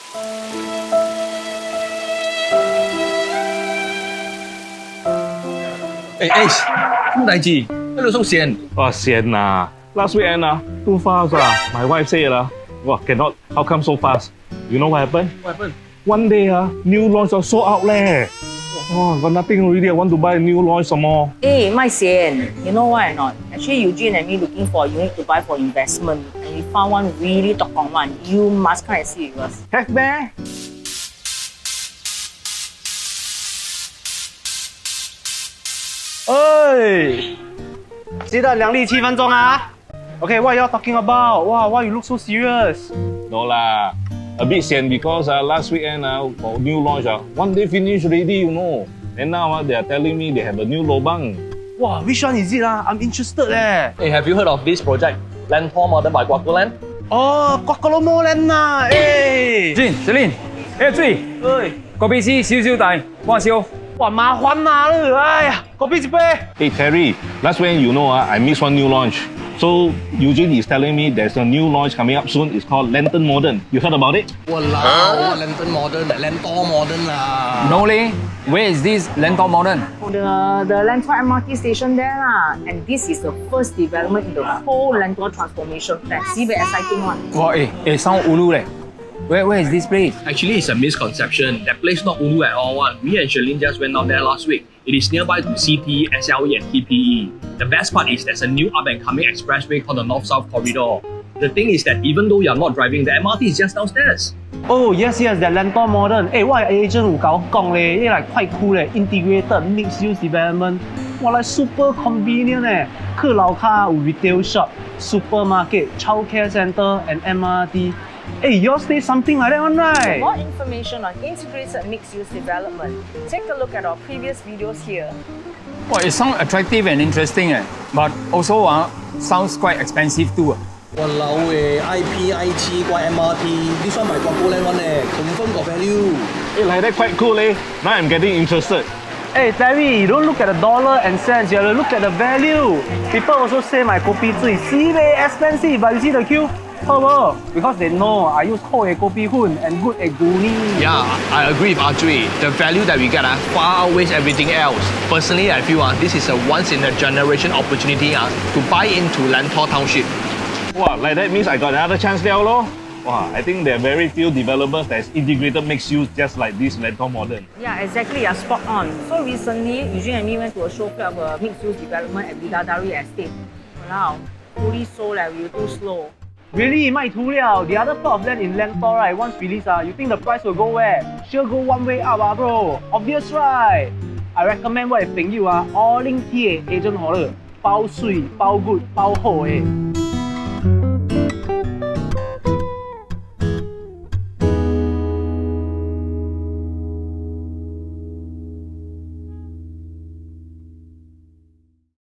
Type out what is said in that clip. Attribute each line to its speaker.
Speaker 1: Ace,什么代志？喺度收線。
Speaker 2: 哇，線啊！Last weekend too fast My wife say wow, cannot. How come so fast? You know what happened?
Speaker 1: What happened?
Speaker 2: One day new launch sold out leh. Oh, got nothing already. I want to buy a new launch some more.
Speaker 3: Hey, my Sian, you know why or not? Actually, Eugene and me looking for a unit to buy for investment, and we found one really top-on one. You must come and see with us.
Speaker 2: Have bear.
Speaker 4: Hey, 记得2粒7分钟啊。Okay, what you all talking about? Wow, why you look so serious?
Speaker 2: No lah. A bit sian because last weekend for new launch one day finish already, you know. And now they are telling me they have a new lobang.
Speaker 4: Wow, which one is it I'm interested eh.
Speaker 1: Hey, have you heard of this project? Lentor Modern by Guacoland?
Speaker 4: Oh, Guacoland啦，誒。
Speaker 5: Celine，水，嗰邊先少少大，幫我燒。
Speaker 4: 哇，麻煩啦，哎呀，嗰邊一杯。
Speaker 2: Hey Terry, last weekend you know I missed one new launch. So Eugene is telling me there's a new launch coming up soon. It's called Lentor Modern. You heard about it?
Speaker 1: Walao, Lentor Modern lah.
Speaker 5: No leh, where is this Lentor Modern?
Speaker 3: The Lentor MRT station there lah. And this is the first development in the whole Lentor transformation plan. See, very exciting one.
Speaker 5: Wow, sound ulu leh. Where is this place?
Speaker 1: Actually, it's a misconception. That place not ulu at all. Me and Shalene just went down there last week. It is nearby to CT, SLE, and TPE. The best part is there's a new up-and-coming expressway called the North-South Corridor. The thing is that even though you're not driving, the MRT is just downstairs.
Speaker 4: Oh yes, the Lentor Modern. What agent 有搞講咧？呢like quite cool 咧 ，integrated mixed-use development. Like super convenient 咧，去樓下有 retail shop, supermarket, childcare center, and MRT. Yours say something like that one, right?
Speaker 3: For more information on integrated mixed-use development, take a look at our previous videos here.
Speaker 5: Wow, it sounds attractive and interesting but also sounds quite expensive too.
Speaker 1: Walao IP, IT, MRT, this one my Guacoland one confirm got value.
Speaker 2: Hey, like that quite cool eh. Now I'm getting interested.
Speaker 4: Hey Terry, you don't look at the dollar and cents, you have to look at the value. People also say my kopi is very expensive, but you see the queue? Because they know I use cold kopi hun and good guni.
Speaker 1: Yeah, I agree with Arjun. The value that we get far outweighs everything else. Personally, I feel this is a once-in-a-generation opportunity to buy into Lentor Township.
Speaker 2: Wow, like that means I got another chance there, lor. Wow, I think there are very few developers that's integrated mixed use just like this Lentor Modern.
Speaker 3: Yeah, exactly. You're spot on. So recently, Eugene and me went to a show club of mixed-use development at Bidadari Estate. Wow, fully sold we were too slow.
Speaker 4: Really, 卖涂料. The other part of land in Lentor, right? Once released, you think the price will go where? Sure go one way up, bro. Obvious, right? I recommend 我的朋友OrangeTee AAG Agents 包水、包 good、包好